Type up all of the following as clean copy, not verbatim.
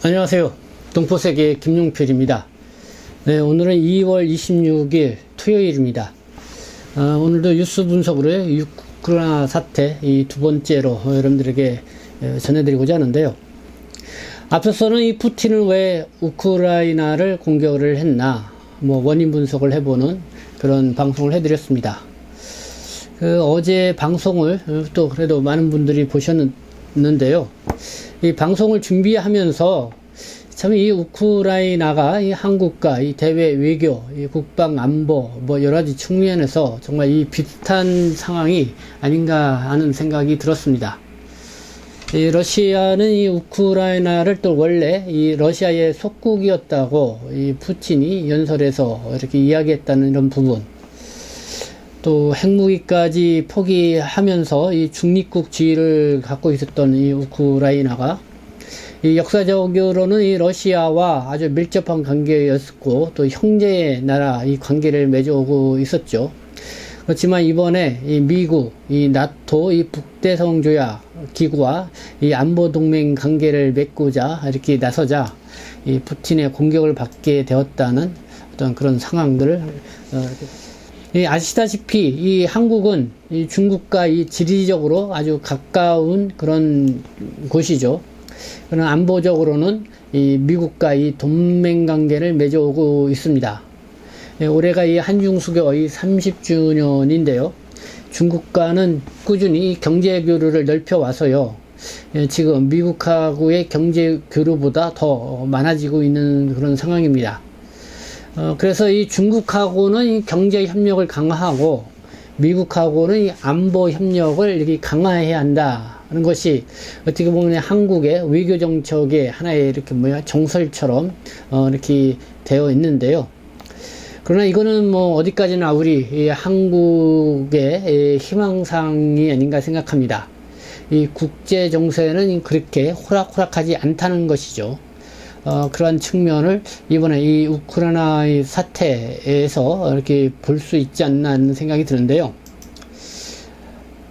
안녕하세요. 동포세계 김용필입니다. 네, 오늘은 2월 26일 토요일입니다. 오늘도 뉴스 분석으로 우크라이나 사태 이 두 번째로 여러분들에게 전해드리고자 하는데요. 앞서서는 이 푸틴은 왜 우크라이나를 공격을 했나 원인 분석을 해보는 그런 방송을 해드렸습니다. 어제 방송을 또 그래도 많은 분들이 보셨는데요. 이 방송을 준비하면서 참 이 우크라이나가 이 한국과 이 대외 외교, 이 국방 안보 여러 가지 측면에서 정말 이 비슷한 상황이 아닌가 하는 생각이 들었습니다. 이 러시아는 이 우크라이나를 또 원래 이 러시아의 속국이었다고 이 푸틴이 연설에서 이렇게 이야기했다는 이런 부분, 또 핵무기까지 포기하면서 이 중립국주의를 갖고 있었던 이 우크라이나가 이 역사적으로는 이 러시아와 아주 밀접한 관계였고 또 형제의 나라 이 관계를 맺어오고 있었죠. 그렇지만 이번에 이 미국, 이 나토, 이 북대성 조약 기구와 이 안보 동맹 관계를 맺고자 이렇게 나서자 이 푸틴의 공격을 받게 되었다는 어떤 그런 상황들을 아시다시피 이 한국은 이 중국과 이 지리적으로 아주 가까운 그런 곳이죠. 그러나 안보적으로는 이 미국과 이 동맹 관계를 맺어오고 있습니다. 올해가 이 한중수교의 30주년인데요. 중국과는 꾸준히 경제 교류를 넓혀와서요. 지금 미국하고의 경제 교류보다 더 많아지고 있는 그런 상황입니다. 그래서 이 중국하고는 이 경제 협력을 강화하고 미국하고는 이 안보 협력을 이렇게 강화해야 한다는 것이 어떻게 보면 한국의 외교 정책의 하나의 이렇게 정설처럼 이렇게 되어 있는데요. 그러나 이거는 어디까지나 우리 이 한국의 희망사항이 아닌가 생각합니다. 이 국제 정세는 그렇게 호락호락하지 않다는 것이죠. 그러한 측면을 이번에 이 우크라이나 사태에서 이렇게 볼 수 있지 않나 하는 생각이 드는데요.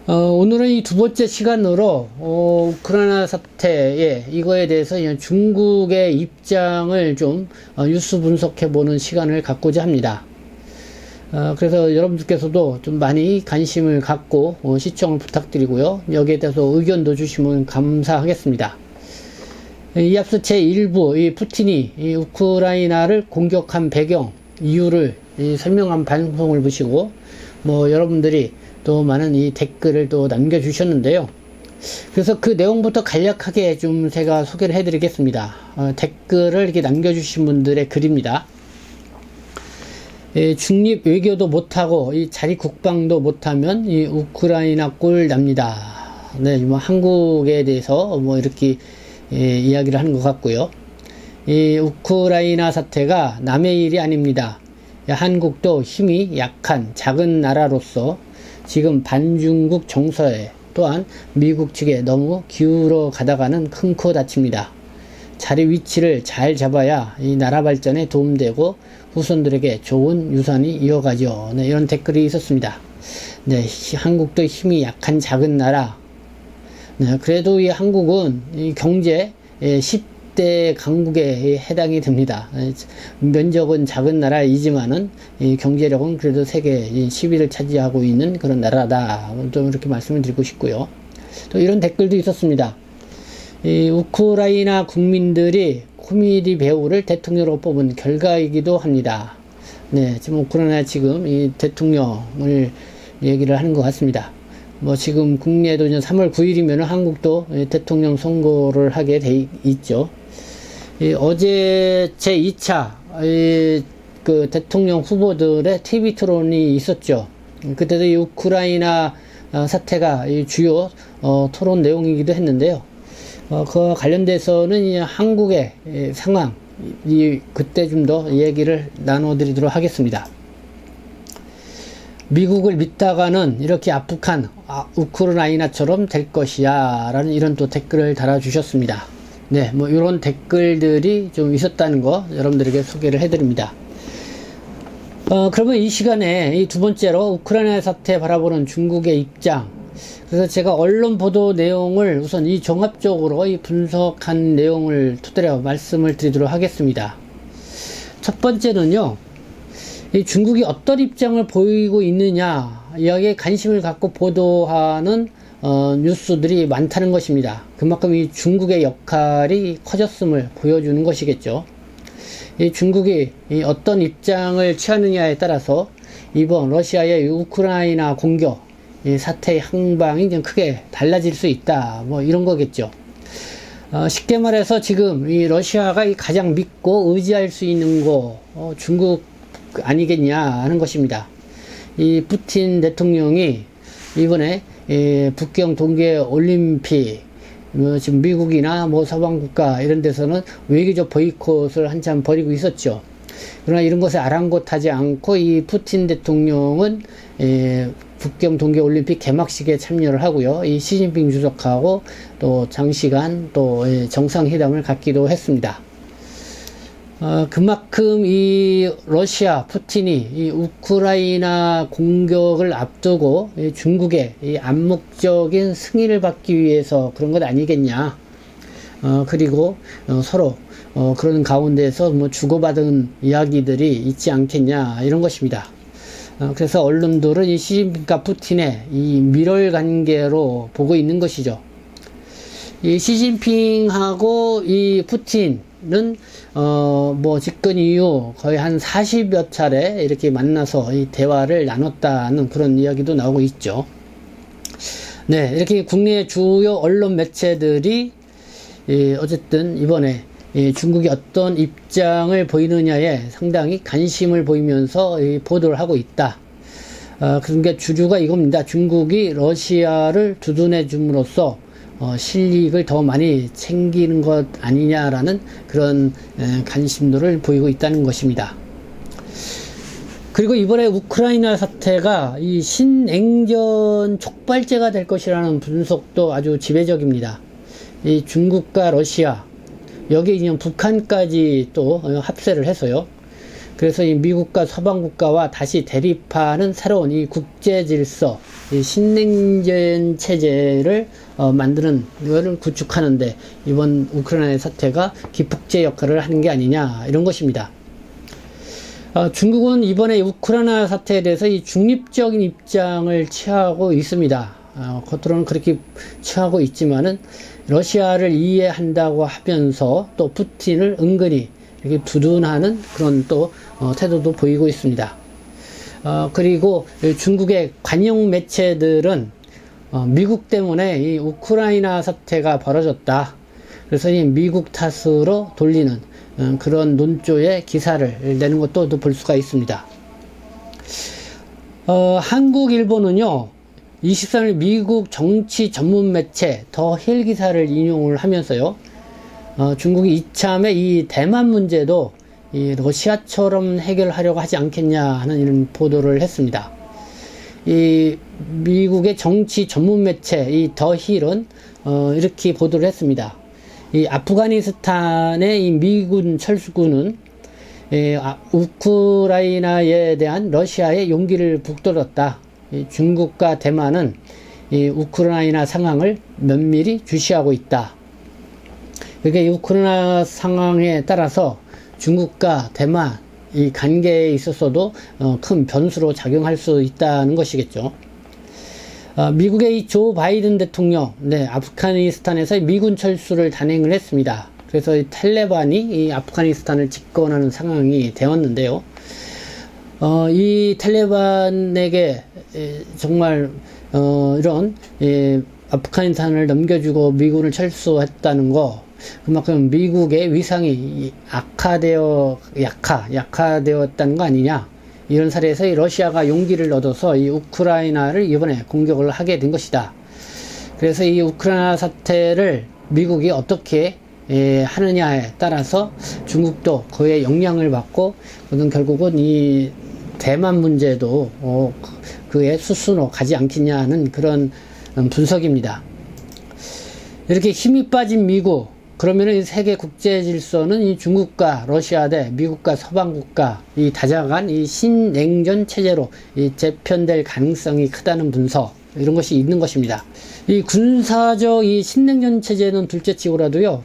오늘은 이 두 번째 시간으로 우크라이나 사태에 이거에 대해서 중국의 입장을 좀 뉴스 분석해보는 시간을 갖고자 합니다. 그래서 여러분들께서도 좀 많이 관심을 갖고 시청을 부탁드리고요. 여기에 대해서 의견도 주시면 감사하겠습니다. 이 앞서 제1부 이 푸틴이 이 우크라이나를 공격한 배경 이유를 설명한 방송을 보시고 여러분들이 또 많은 이 댓글을 또 남겨주셨는데요. 그래서 그 내용부터 간략하게 좀 제가 소개를 해드리겠습니다. 댓글을 이렇게 남겨주신 분들의 글입니다. 중립 외교도 못하고 이 자리 국방도 못하면 이 우크라이나 꼴 납니다. 네, 한국에 대해서 이렇게 이야기를 하는 것 같고요. 이 우크라이나 사태가 남의 일이 아닙니다. 한국도 힘이 약한 작은 나라로서 지금 반중국 정서에 또한 미국 측에 너무 기울어 가다가는 큰 코 다칩니다. 자리 위치를 잘 잡아야 이 나라 발전에 도움되고 후손들에게 좋은 유산이 이어가죠. 네, 이런 댓글이 있었습니다. 네, 한국도 힘이 약한 작은 나라. 네, 그래도 이 한국은 이 경제 10대 강국에 해당이 됩니다. 면적은 작은 나라이지만은 이 경제력은 그래도 세계 10위를 차지하고 있는 그런 나라다. 좀 이렇게 말씀을 드리고 싶고요. 또 이런 댓글도 있었습니다. 이 우크라이나 국민들이 코미디 배우를 대통령으로 뽑은 결과이기도 합니다. 네, 지금 우크라이나 지금 이 대통령을 얘기를 하는 것 같습니다. 지금 국내도 이제 3월 9일이면 한국도 대통령 선거를 하게 돼 있죠. 어제 제2차 그 대통령 후보들의 TV 토론이 있었죠. 그때도 이 우크라이나 사태가 이 주요 토론 내용이기도 했는데요. 그와 관련돼서는 이 한국의 상황 그때 좀 더 얘기를 나눠드리도록 하겠습니다. 미국을 믿다가는 이렇게 아프한 우크라이나처럼 될 것이야 라는 이런 또 댓글을 달아주셨습니다. 네, 이런 댓글들이 좀 있었다는 거 여러분들에게 소개를 해드립니다. 그러면 이 시간에 이 두 번째로 우크라이나 사태 바라보는 중국의 입장, 그래서 제가 언론 보도 내용을 우선 이 종합적으로 이 분석한 내용을 토대로 말씀을 드리도록 하겠습니다. 첫 번째는요, 이 중국이 어떤 입장을 보이고 있느냐, 여기에 관심을 갖고 보도하는 뉴스들이 많다는 것입니다. 그만큼 이 중국의 역할이 커졌음을 보여주는 것이겠죠. 이 중국이 어떤 입장을 취하느냐에 따라서 이번 러시아의 우크라이나 공격 이 사태의 항방이 좀 크게 달라질 수 있다, 뭐 이런 거겠죠. 쉽게 말해서 지금 이 러시아가 가장 믿고 의지할 수 있는 거 중국 아니겠냐 하는 것입니다. 이 푸틴 대통령이 이번에 북경 동계 올림픽 지금 미국이나 뭐 서방 국가 이런 데서는 외교적 보이콧을 한참 벌이고 있었죠. 그러나 이런 것에 아랑곳하지 않고 이 푸틴 대통령은 북경 동계 올림픽 개막식에 참여를 하고요. 이 시진핑 주석하고 또 장시간 또 정상회담을 갖기도 했습니다. 그만큼 이 러시아 푸틴이 이 우크라이나 공격을 앞두고 중국의 이 암묵적인 승인을 받기 위해서 그런 것 아니겠냐. 그리고 서로 그런 가운데서 뭐 주고받은 이야기들이 있지 않겠냐 이런 것입니다. 그래서 언론들은 이 시진핑과 푸틴의 이 밀월 관계로 보고 있는 것이죠. 이 시진핑하고 이 푸틴은 뭐 집권 이후 거의 한 40여 차례 이렇게 만나서 이 대화를 나눴다는 그런 이야기도 나오고 있죠. 네, 이렇게 국내 주요 언론 매체들이 어쨌든 이번에 중국이 어떤 입장을 보이느냐에 상당히 관심을 보이면서 보도를 하고 있다. 그러니까 주류가 이겁니다. 중국이 러시아를 두둔해 줌으로써 실익을 더 많이 챙기는 것 아니냐라는 그런 관심도를 보이고 있다는 것입니다. 그리고 이번에 우크라이나 사태가 이 신냉전 촉발제가 될 것이라는 분석도 아주 지배적입니다. 이 중국과 러시아, 여기 이제 북한까지 또 합세를 해서요. 그래서 이 미국과 서방 국가와 다시 대립하는 새로운 이 국제 질서, 이 신냉전 체제를 만드는 이거를 구축하는데 이번 우크라이나 사태가 기폭제 역할을 하는 게 아니냐 이런 것입니다. 중국은 이번에 우크라이나 사태에 대해서 이 중립적인 입장을 취하고 있습니다. 겉으로는 그렇게 취하고 있지만은 러시아를 이해한다고 하면서 또 푸틴을 은근히 이렇게 두둔하는 그런 또 태도도 보이고 있습니다. 그리고 중국의 관영 매체들은 미국 때문에 이 우크라이나 사태가 벌어졌다. 그래서 이 미국 탓으로 돌리는 그런 논조의 기사를 내는 것도 볼 수가 있습니다. 한국일보는요, 23일 미국 정치 전문 매체 더 힐 기사를 인용을 하면서요, 중국이 이참에 이 대만 문제도 이 러시아처럼 해결하려고 하지 않겠냐 하는 이런 보도를 했습니다. 이 미국의 정치 전문 매체 이 더 힐은 이렇게 보도를 했습니다. 이 아프가니스탄의 이 미군 철수군은 우크라이나에 대한 러시아의 용기를 북돋았다. 중국과 대만은 이 우크라이나 상황을 면밀히 주시하고 있다. 그러니까 이 우크라이나 상황에 따라서 중국과 대만 이 관계에 있어서도 큰 변수로 작용할 수 있다는 것이겠죠. 미국의 이 조 바이든 대통령, 아프가니스탄에서 미군 철수를 단행을 했습니다. 그래서 이 탈레반이 이 아프가니스탄을 집권하는 상황이 되었는데요. 이 탈레반에게 정말 이런 아프가니스탄을 넘겨주고 미군을 철수했다는 거, 그만큼 미국의 위상이 약화되었다는 거 아니냐. 이런 사례에서 이 러시아가 용기를 얻어서 이 우크라이나를 이번에 공격을 하게 된 것이다. 그래서 이 우크라이나 사태를 미국이 어떻게 하느냐에 따라서 중국도 그의 영향을 받고, 그는 결국은 이 대만 문제도 그의 수순으로 가지 않겠냐는 그런 분석입니다. 이렇게 힘이 빠진 미국, 그러면은 이 세계 국제 질서는 이 중국과 러시아 대 미국과 서방 국가 이 다자간 이 신냉전 체제로 이 재편될 가능성이 크다는 분석. 이런 것이 있는 것입니다. 이 군사적 이 신냉전 체제는 둘째치고라도요,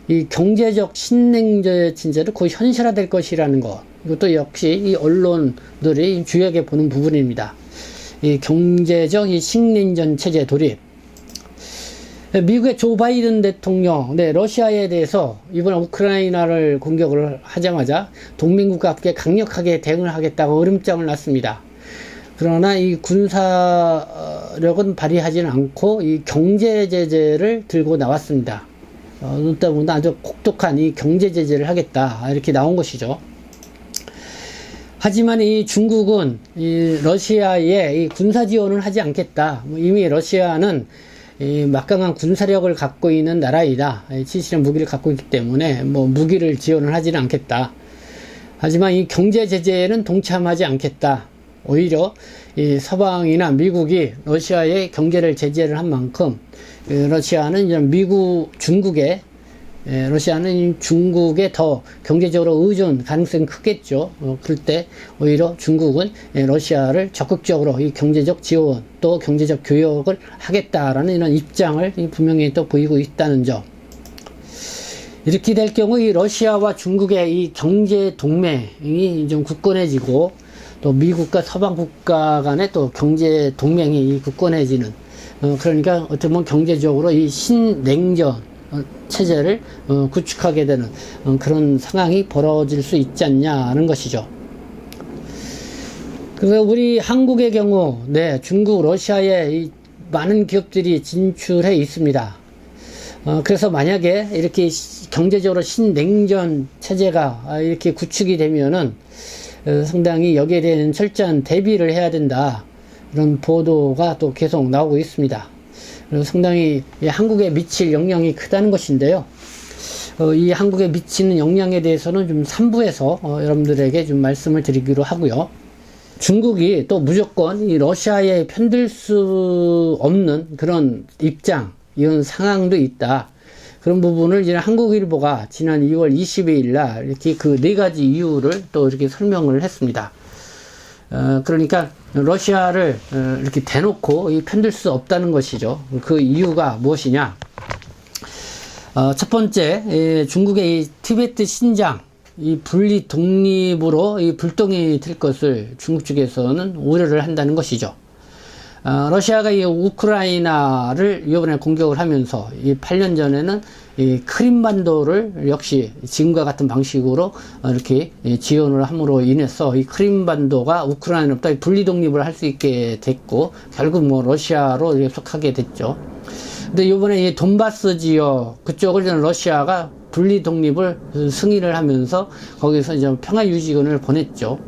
이 경제적 신냉전 체제를 거의 현실화될 것이라는 것, 이것도 역시 이 언론들이 주요하게 보는 부분입니다. 이 경제적 이 신냉전 체제 돌입. 미국의 조 바이든 대통령, 러시아에 대해서 이번 우크라이나를 공격을 하자마자 동맹국과 함께 강력하게 대응을 하겠다고 으름장을 놨습니다. 그러나 이 군사력은 발휘하지는 않고 이 경제 제재를 들고 나왔습니다. 그러다 보니 아주 혹독한 이 경제 제재를 하겠다, 이렇게 나온 것이죠. 하지만 이 중국은 이 러시아에 이 군사 지원을 하지 않겠다. 이미 러시아는 이 막강한 군사력을 갖고 있는 나라이다. 치실의 무기를 갖고 있기 때문에 무기를 지원을 하지는 않겠다. 하지만 이 경제 제재에는 동참하지 않겠다. 오히려 이 서방이나 미국이 러시아의 경제를 제재를 한 만큼 러시아는 중국에 더 경제적으로 의존 가능성이 크겠죠. 그럴 때 오히려 중국은 러시아를 적극적으로 이 경제적 지원 또 경제적 교역을 하겠다라는 이런 입장을 분명히 또 보이고 있다는 점. 이렇게 될 경우 이 러시아와 중국의 이 경제 동맹이 좀 굳건해지고 또 미국과 서방 국가 간의 또 경제 동맹이 굳건해지는, 그러니까 어떻게 보면 경제적으로 이 신냉전 체제를 구축하게 되는 그런 상황이 벌어질 수 있지 않냐는 것이죠. 그래서 우리 한국의 경우, 중국, 러시아에 이 많은 기업들이 진출해 있습니다. 그래서 만약에 이렇게 경제적으로 신냉전 체제가 이렇게 구축이 되면은 상당히 여기에 대한 철저한 대비를 해야 된다, 이런 보도가 또 계속 나오고 있습니다. 그래서 상당히 한국에 미칠 영향이 크다는 것인데요. 이 한국에 미치는 영향에 대해서는 좀 3부에서 여러분들에게 좀 말씀을 드리기로 하고요. 중국이 또 무조건 이 러시아에 편들 수 없는 그런 입장, 이런 상황도 있다. 그런 부분을 이제 한국일보가 지난 2월 22일 날 이렇게 그 4가지 이유를 또 이렇게 설명을 했습니다. 그러니까 러시아를 이렇게 대놓고 편들 수 없다는 것이죠. 그 이유가 무엇이냐? 첫 번째, 중국의 이 티베트 신장 이 분리 독립으로 이 불똥이 될 것을 중국 쪽에서는 우려를 한다는 것이죠. 러시아가 이 우크라이나를 이번에 공격을 하면서 이 8년 전에는 이 크림반도를 역시 지금과 같은 방식으로 이렇게 지원을 함으로 인해서 이 크림반도가 우크라이나로부터 분리 독립을 할 수 있게 됐고, 결국 러시아로 속하게 됐죠. 근데 이번에 이 돈바스 지역 그쪽을 러시아가 분리 독립을 승인을 하면서 거기서 이제 평화 유지군을 보냈죠.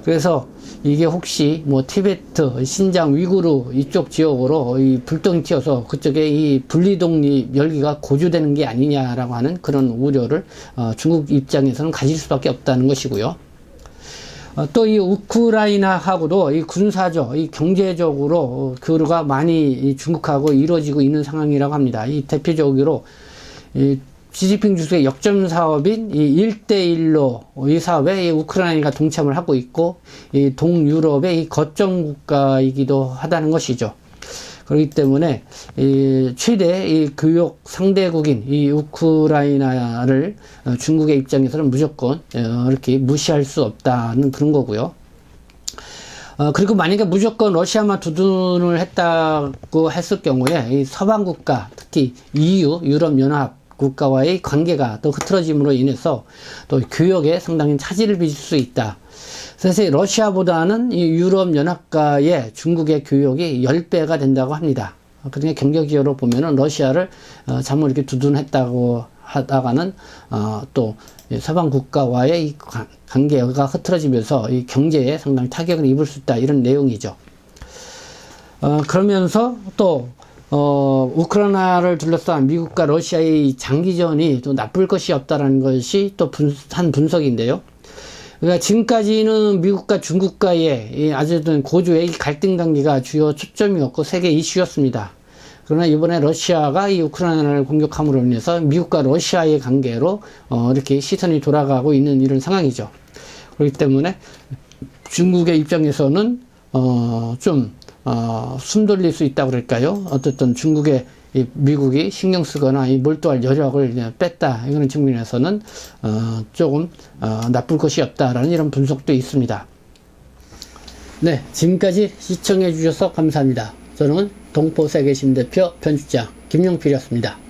그래서 이게 혹시 티베트, 신장, 위구르 이쪽 지역으로 이 불똥이 튀어서 그쪽에 이 분리독립 열기가 고조되는 게 아니냐라고 하는 그런 우려를 중국 입장에서는 가질 수밖에 없다는 것이고요. 또 이 우크라이나하고도 이 군사적, 이 경제적으로 교류가 많이 중국하고 이루어지고 있는 상황이라고 합니다. 이 대표적으로 이 시진핑 주석의 역점 사업인 이 1대1로 이 사업에 이 우크라이나가 동참을 하고 있고, 이 동유럽의 이 거점 국가이기도 하다는 것이죠. 그렇기 때문에 이 최대 이 교역 상대국인 이 우크라이나를 중국의 입장에서는 무조건 이렇게 무시할 수 없다는 그런 거고요. 그리고 만약에 무조건 러시아만 두둔을 했다고 했을 경우에 이 서방 국가, 특히 EU, 유럽연합 국가와의 관계가 또 흐트러짐으로 인해서 또 교역에 상당히 차질을 빚을 수 있다. 그래서 러시아보다는 이 유럽연합과의 중국의 교역이 10배가 된다고 합니다. 그러니까 경제적으로 보면은 러시아를 잘못 이렇게 두둔했다고 하다가는 또 서방 국가와의 이 관계가 흐트러지면서 이 경제에 상당히 타격을 입을 수 있다, 이런 내용이죠. 그러면서 또 우크라이나를 둘러싼 미국과 러시아의 장기전이 또 나쁠 것이 없다라는 것이 또 한 분석인데요. 그러니까 지금까지는 미국과 중국과의 아주 고조의 갈등 관계가 주요 초점이었고 세계 이슈였습니다. 그러나 이번에 러시아가 이 우크라이나를 공격함으로 인해서 미국과 러시아의 관계로 이렇게 시선이 돌아가고 있는 이런 상황이죠. 그렇기 때문에 중국의 입장에서는 좀 숨 돌릴 수 있다고 그럴까요? 어쨌든 중국의 미국이 신경 쓰거나 몰두할 여력을 뺐다. 이런 측면에서는 조금 나쁠 것이 없다라는 이런 분석도 있습니다. 네, 지금까지 시청해 주셔서 감사합니다. 저는 동포세계신 대표 편집장 김용필이었습니다.